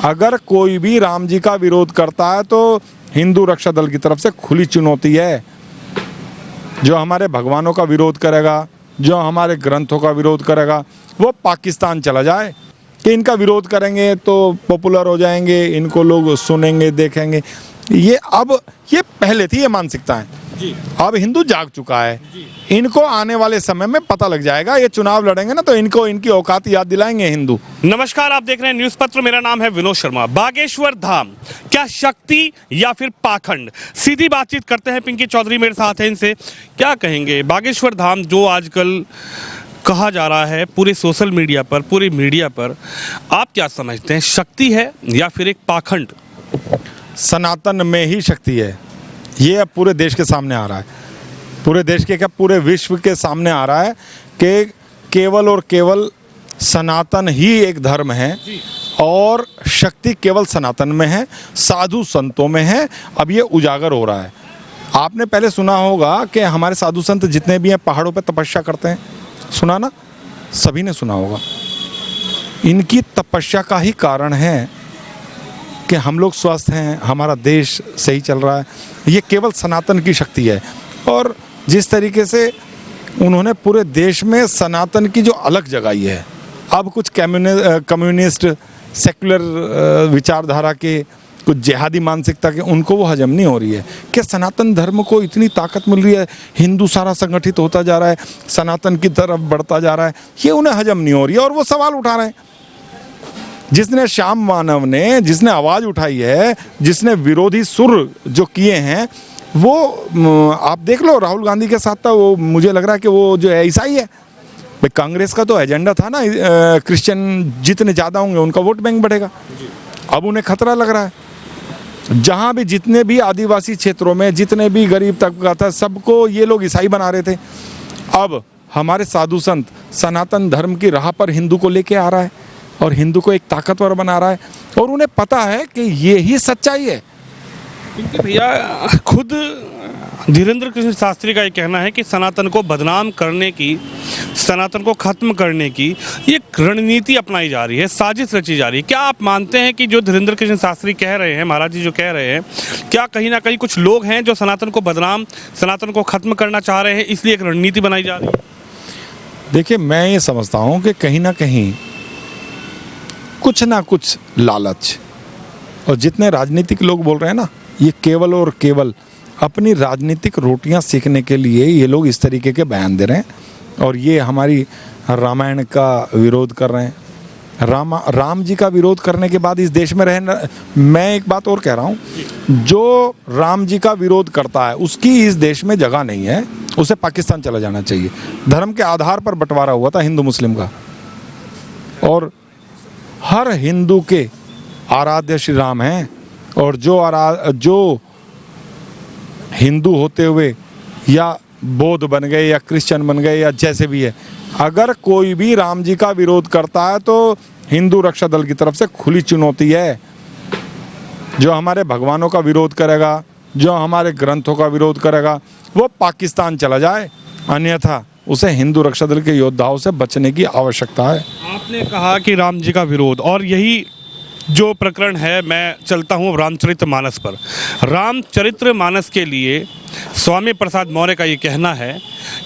अगर कोई भी राम जी का विरोध करता है तो हिंदू रक्षा दल की तरफ से खुली चुनौती है। जो हमारे भगवानों का विरोध करेगा, जो हमारे ग्रंथों का विरोध करेगा, वो पाकिस्तान चला जाए। कि इनका विरोध करेंगे तो पॉपुलर हो जाएंगे, इनको लोग सुनेंगे, देखेंगे। ये पहले थी ये मानसिकताएं। अब हिंदू जाग चुका है। इनको आने वाले समय में पता लग जाएगा। ये चुनाव लड़ेंगे ना तो इनको इनकी औकात याद दिलाएंगे हिंदू। नमस्कार, आप देख रहे हैं न्यूज पत्र। मेरा नाम है विनोद शर्मा। बागेश्वर धाम क्या शक्ति या फिर पाखंड? सीधी बातचीत करते हैं। पिंकी चौधरी मेरे साथ हैं, इनसे क्या कहेंगे। बागेश्वर धाम जो आजकल कहा जा रहा है पूरे सोशल मीडिया पर, पूरी मीडिया पर, आप क्या समझते हैं, शक्ति है या फिर एक पाखंड? सनातन में ही शक्ति है। ये अब पूरे देश के सामने आ रहा है। पूरे देश के क्या, पूरे विश्व के सामने आ रहा है कि केवल और केवल सनातन ही एक धर्म है और शक्ति केवल सनातन में है, साधु संतों में है। अब ये उजागर हो रहा है। आपने पहले सुना होगा कि हमारे साधु संत जितने भी हैं पहाड़ों पर तपस्या करते हैं, सुना ना? सभी ने सुना होगा। इनकी तपस्या का ही कारण है कि हम लोग स्वस्थ हैं, हमारा देश सही चल रहा है। ये केवल सनातन की शक्ति है। और जिस तरीके से उन्होंने पूरे देश में सनातन की जो अलग जगाई है, अब कुछ कम्युनिस्ट सेक्युलर विचारधारा के, कुछ जिहादी मानसिकता के, उनको वो हजम नहीं हो रही है कि सनातन धर्म को इतनी ताकत मिल रही है, हिंदू सारा संगठित होता जा रहा है, सनातन की तरफ बढ़ता जा रहा है। ये उन्हें हजम नहीं हो रही है और वो सवाल उठा रहे हैं। जिसने श्याम मानव ने, जिसने आवाज़ उठाई है, जिसने विरोधी सुर जो किए हैं, वो आप देख लो राहुल गांधी के साथ था। वो मुझे लग रहा है कि वो जो है ईसाई है। भाई कांग्रेस का तो एजेंडा था ना, क्रिश्चियन जितने ज़्यादा होंगे उनका वोट बैंक बढ़ेगा। अब उन्हें खतरा लग रहा है। जहाँ भी जितने भी आदिवासी क्षेत्रों में जितने भी गरीब तबका था, सबको ये लोग ईसाई बना रहे थे। अब हमारे साधु संत सनातन धर्म की राह पर हिंदू को लेके आ रहा है और हिंदू को एक ताकतवर बना रहा है और उन्हें पता है कि ये ही सच्चाई है। भैया खुद धीरेन्द्र कृष्ण शास्त्री का ये कहना है कि सनातन को बदनाम करने की, सनातन को खत्म करने की एक रणनीति अपनाई जा रही है, साजिश रची जा रही है। क्या आप मानते हैं कि जो धीरेन्द्र कृष्ण शास्त्री कह रहे हैं, महाराज जी जो कह रहे हैं, क्या कहीं ना कहीं कुछ लोग हैं जो सनातन को बदनाम, सनातन को खत्म करना चाह रहे हैं, इसलिए एक रणनीति बनाई जा रही है? देखिए, मैं ये समझता हूँ कि कहीं ना कहीं कुछ ना कुछ लालच, और जितने राजनीतिक लोग बोल रहे हैं ना, ये केवल और केवल अपनी राजनीतिक रोटियां सीखने के लिए ये लोग इस तरीके के बयान दे रहे हैं। और ये हमारी रामायण का विरोध कर रहे हैं। राम जी का विरोध करने के बाद इस देश में रहना। मैं एक बात और कह रहा हूँ, जो राम जी का विरोध करता है उसकी इस देश में जगह नहीं है, उसे पाकिस्तान चला जाना चाहिए। धर्म के आधार पर बंटवारा हुआ था हिंदू मुस्लिम का, और हर हिंदू के आराध्य श्री राम हैं। और जो हिंदू होते हुए या बौद्ध बन गए या क्रिश्चियन बन गए या जैसे भी है, अगर कोई भी राम जी का विरोध करता है तो हिंदू रक्षा दल की तरफ से खुली चुनौती है। जो हमारे भगवानों का विरोध करेगा, जो हमारे ग्रंथों का विरोध करेगा, वो पाकिस्तान चला जाए। अन्यथा उसे हिंदू रक्षा दल के योद्धाओं से बचने की आवश्यकता है। आपने कहा कि राम जी का विरोध, और यही जो प्रकरण है, मैं चलता हूँ रामचरितमानस पर। रामचरितमानस के लिए स्वामी प्रसाद मौर्य का ये कहना है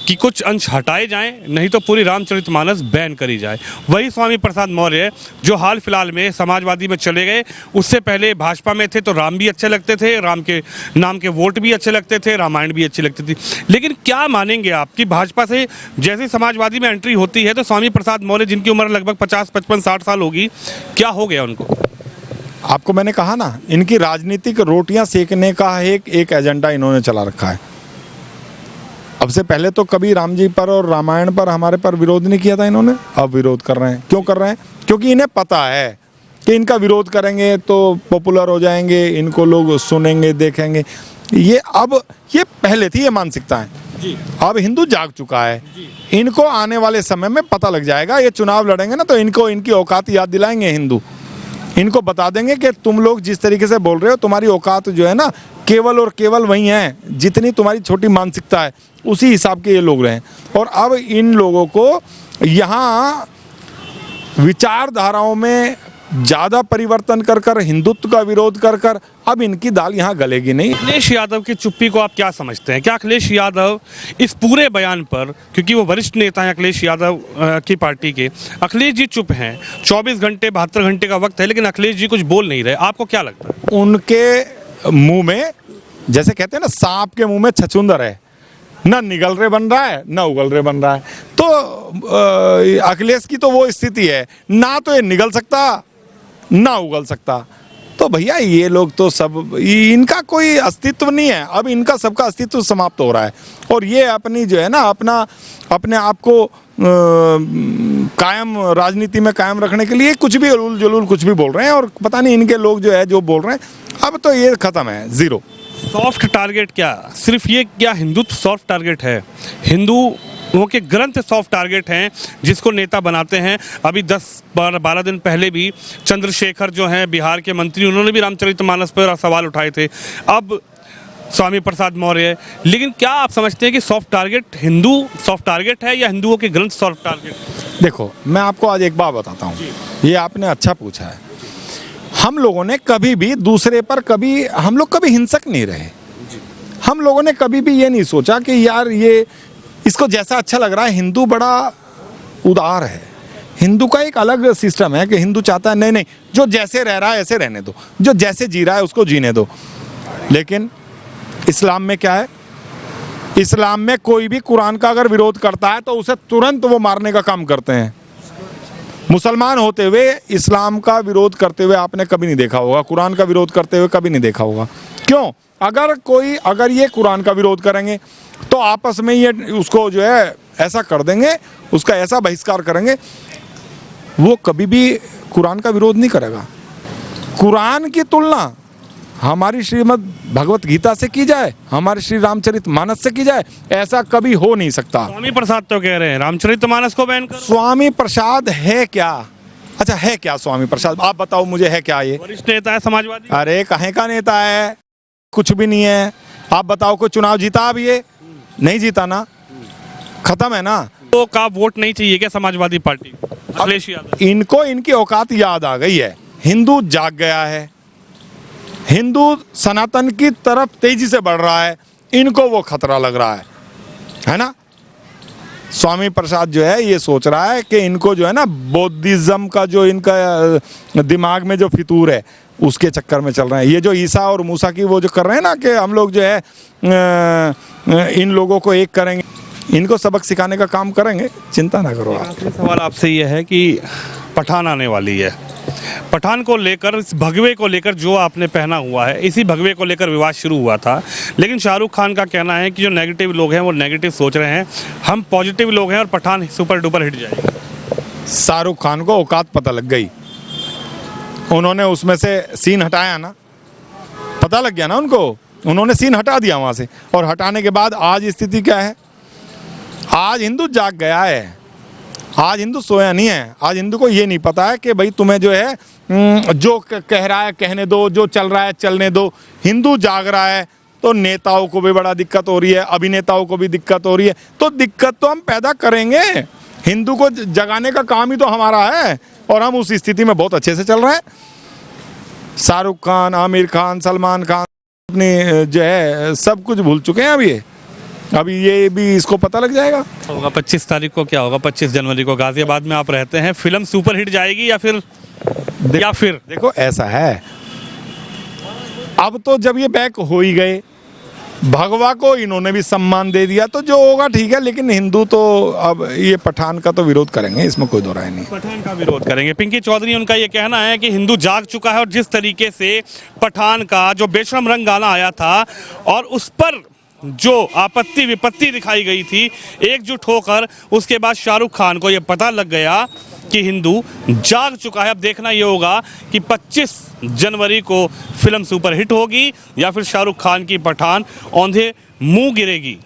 कि कुछ अंश हटाए जाएं, नहीं तो पूरी रामचरितमानस बैन करी जाए। वही स्वामी प्रसाद मौर्य जो हाल फिलहाल में समाजवादी में चले गए, उससे पहले भाजपा में थे तो राम भी अच्छे लगते थे, राम के नाम के वोट भी अच्छे लगते थे, रामायण भी अच्छी लगती थी। लेकिन क्या मानेंगे आप कि भाजपा से जैसे समाजवादी में एंट्री होती है तो स्वामी प्रसाद मौर्य, जिनकी उम्र लगभग 50, 55, 60 साल होगी, क्या हो गया उनको? आपको मैंने कहा ना, इनकी राजनीतिक रोटियां सेकने का एक एजेंडा इन्होंने चला रखा है। अब से पहले तो कभी राम जी पर और रामायण पर हमारे पर विरोध नहीं किया था इन्होंने। अब विरोध कर रहे हैं। क्यों कर रहे हैं? क्योंकि इन्हें पता है कि इनका विरोध करेंगे तो पॉपुलर हो जाएंगे, इनको लोग सुनेंगे, देखेंगे। ये पहले थी ये मानसिकताएं। अब हिंदू जाग चुका है। इनको आने वाले समय में पता लग जाएगा। ये चुनाव लड़ेंगे ना तो इनको इनकी औकात याद दिलाएंगे हिंदू। इनको बता देंगे कि तुम लोग जिस तरीके से बोल रहे हो, तुम्हारी औकात जो है ना, केवल और केवल वही है जितनी तुम्हारी छोटी मानसिकता है, उसी हिसाब के ये लोग रहे। और अब इन लोगों को यहाँ विचारधाराओं में ज़्यादा परिवर्तन कर कर, हिंदुत्व का विरोध कर कर, अब इनकी दाल यहाँ गलेगी नहीं। अखिलेश यादव की चुप्पी को आप क्या समझते हैं? क्या अखिलेश यादव इस पूरे बयान पर, क्योंकि वो वरिष्ठ नेता हैं अखिलेश यादव की पार्टी के, अखिलेश जी चुप हैं, 24 घंटे 72 घंटे का वक्त है, लेकिन अखिलेश जी कुछ बोल नहीं रहे, आपको क्या लगता है? उनके मुंह में, जैसे कहते हैं ना, सांप के मुंह में छछूंदर है, ना निगल रहे बन रहा है ना उगल रहे बन रहा है। तो अखिलेश की तो वो स्थिति है, ना तो ये निगल सकता ना उगल सकता। तो भैया ये लोग तो सब, इनका कोई अस्तित्व नहीं है, अब इनका सबका अस्तित्व समाप्त हो रहा है। और ये अपनी जो है ना, अपने आप को कायम, राजनीति में कायम रखने के लिए कुछ भी उलूल जुलूल कुछ भी बोल रहे हैं। और पता नहीं इनके लोग जो है जो बोल रहे हैं, अब तो ये खत्म है, जीरो। सॉफ्ट टारगेट क्या, सिर्फ ये क्या हिंदुत्व सॉफ्ट टारगेट है? हिंदुओं के ग्रंथ सॉफ्ट टारगेट हैं जिसको नेता बनाते हैं। अभी 10-12 दिन पहले भी चंद्रशेखर जो हैं बिहार के मंत्री, उन्होंने भी रामचरितमानस पर सवाल उठाए थे। अब स्वामी प्रसाद मौर्य। लेकिन क्या आप समझते हैं कि soft target Hindu soft target है या हिंदुओं के ग्रंथ सॉफ्ट टारगेट? देखो, मैं आपको आज एक बात बताता हूँ, ये आपने अच्छा पूछा है। हम लोगों ने कभी भी दूसरे पर हम लोग कभी हिंसक नहीं रहे। हम लोगों ने कभी भी ये नहीं सोचा कि यार ये इसको जैसा अच्छा लग रहा है। हिंदू बड़ा उदार है, हिंदू का एक अलग सिस्टम है कि हिंदू चाहता है नहीं नहीं, जो जैसे रह रहा है ऐसे रहने दो, जो जैसे जी रहा है उसको जीने दो। लेकिन इस्लाम में क्या है? इस्लाम में कोई भी कुरान का अगर विरोध करता है तो उसे तुरंत वो मारने का काम करते हैं। मुसलमान होते हुए इस्लाम का विरोध करते हुए आपने कभी नहीं देखा होगा, कुरान का विरोध करते हुए कभी नहीं देखा होगा। क्यों? अगर ये कुरान का विरोध करेंगे तो आपस में ये उसको जो है ऐसा कर देंगे, उसका ऐसा बहिष्कार करेंगे, वो कभी भी कुरान का विरोध नहीं करेगा। कुरान की तुलना हमारी श्रीमद् भगवत गीता से की जाए, हमारे श्री रामचरितमानस से की जाए, ऐसा कभी हो नहीं सकता। स्वामी प्रसाद तो कह रहे हैं रामचरितमानस को बैन करो। स्वामी प्रसाद है क्या? अच्छा, है क्या स्वामी प्रसाद? आप बताओ मुझे, है क्या ये? वरिष्ठ नेता है समाजवादी। अरे कहीं का नेता है? कुछ भी नहीं है। आप बताओ, कोई चुनाव जीता? अब ये नहीं जीता ना, खत्म है ना। तो का वोट नहीं चाहिए क्या समाजवादी पार्टी? अखिलेश यादव इनको इनकी औकात याद आ गई है। हिंदू जाग गया है, हिंदू सनातन की तरफ तेजी से बढ़ रहा है, इनको वो खतरा लग रहा है ना। स्वामी प्रसाद जो है ये सोच रहा है कि इनको जो है ना बौद्धिज्म का जो इनका दिमाग में जो फितूर है उसके चक्कर में चल रहे हैं। ये जो ईसा और मूसा की वो जो कर रहे हैं ना कि हम लोग जो है इन लोगों को एक करेंगे, इनको सबक सिखाने का काम करेंगे, चिंता ना करो आप। आखिरी सवाल आपसे ये है कि पठान आने वाली है, पठान को लेकर, इस भगवे को लेकर जो आपने पहना हुआ है, इसी भगवे को लेकर विवाद शुरू हुआ था। लेकिन शाहरुख खान का कहना है कि जो नेगेटिव लोग हैं वो नेगेटिव सोच रहे हैं, हम पॉजिटिव लोग हैं और पठान सुपर डुपर हिट जाएगा। शाहरुख खान को औकात पता लग गई, उन्होंने उसमें से सीन हटाया ना, पता लग गया ना उनको, उन्होंने सीन हटा दिया वहाँ से। और हटाने के बाद आज स्थिति क्या है? आज हिंदू जाग गया है, आज हिंदू सोया नहीं है। आज हिंदू को ये नहीं पता है कि भाई तुम्हें जो है जो कह रहा है कहने दो, जो चल रहा है चलने दो। हिंदू जाग रहा है तो नेताओं को भी बड़ा दिक्कत हो रही है, अभिनेताओं को भी दिक्कत हो रही है। तो दिक्कत तो हम पैदा करेंगे, हिंदू को जगाने का काम ही तो हमारा है, और हम उस स्थिति में बहुत अच्छे से चल रहे हैं। शाहरुख खान, आमिर खान, सलमान खान अपनी जो है सब कुछ भूल चुके हैं। अभी ये भी इसको पता लग जाएगा। होगा 25 तारीख को, क्या होगा 25 जनवरी को गाजियाबाद में आप रहते हैं, फिल्म सुपर हिट जाएगी या फिर देखो ऐसा है, अब तो जब ये बैक हो ही गए, भगवा को इन्होंने भी सम्मान दे दिया, तो जो होगा ठीक है। लेकिन हिंदू तो अब ये पठान का तो विरोध करेंगे, इसमें कोई दो राय नहीं। पठान का विरोध करेंगे। पिंकी चौधरी, उनका ये कहना है कि हिंदू जाग चुका है और जिस तरीके से पठान का जो बेशरम रंग गाना आया था और उस पर जो आपत्ति विपत्ति दिखाई गई थी एकजुट होकर, उसके बाद शाहरुख खान को यह पता लग गया कि हिंदू जाग चुका है। अब देखना ये होगा कि 25 जनवरी को फिल्म सुपर हिट होगी या फिर शाहरुख खान की पठान औंधे मुंह गिरेगी।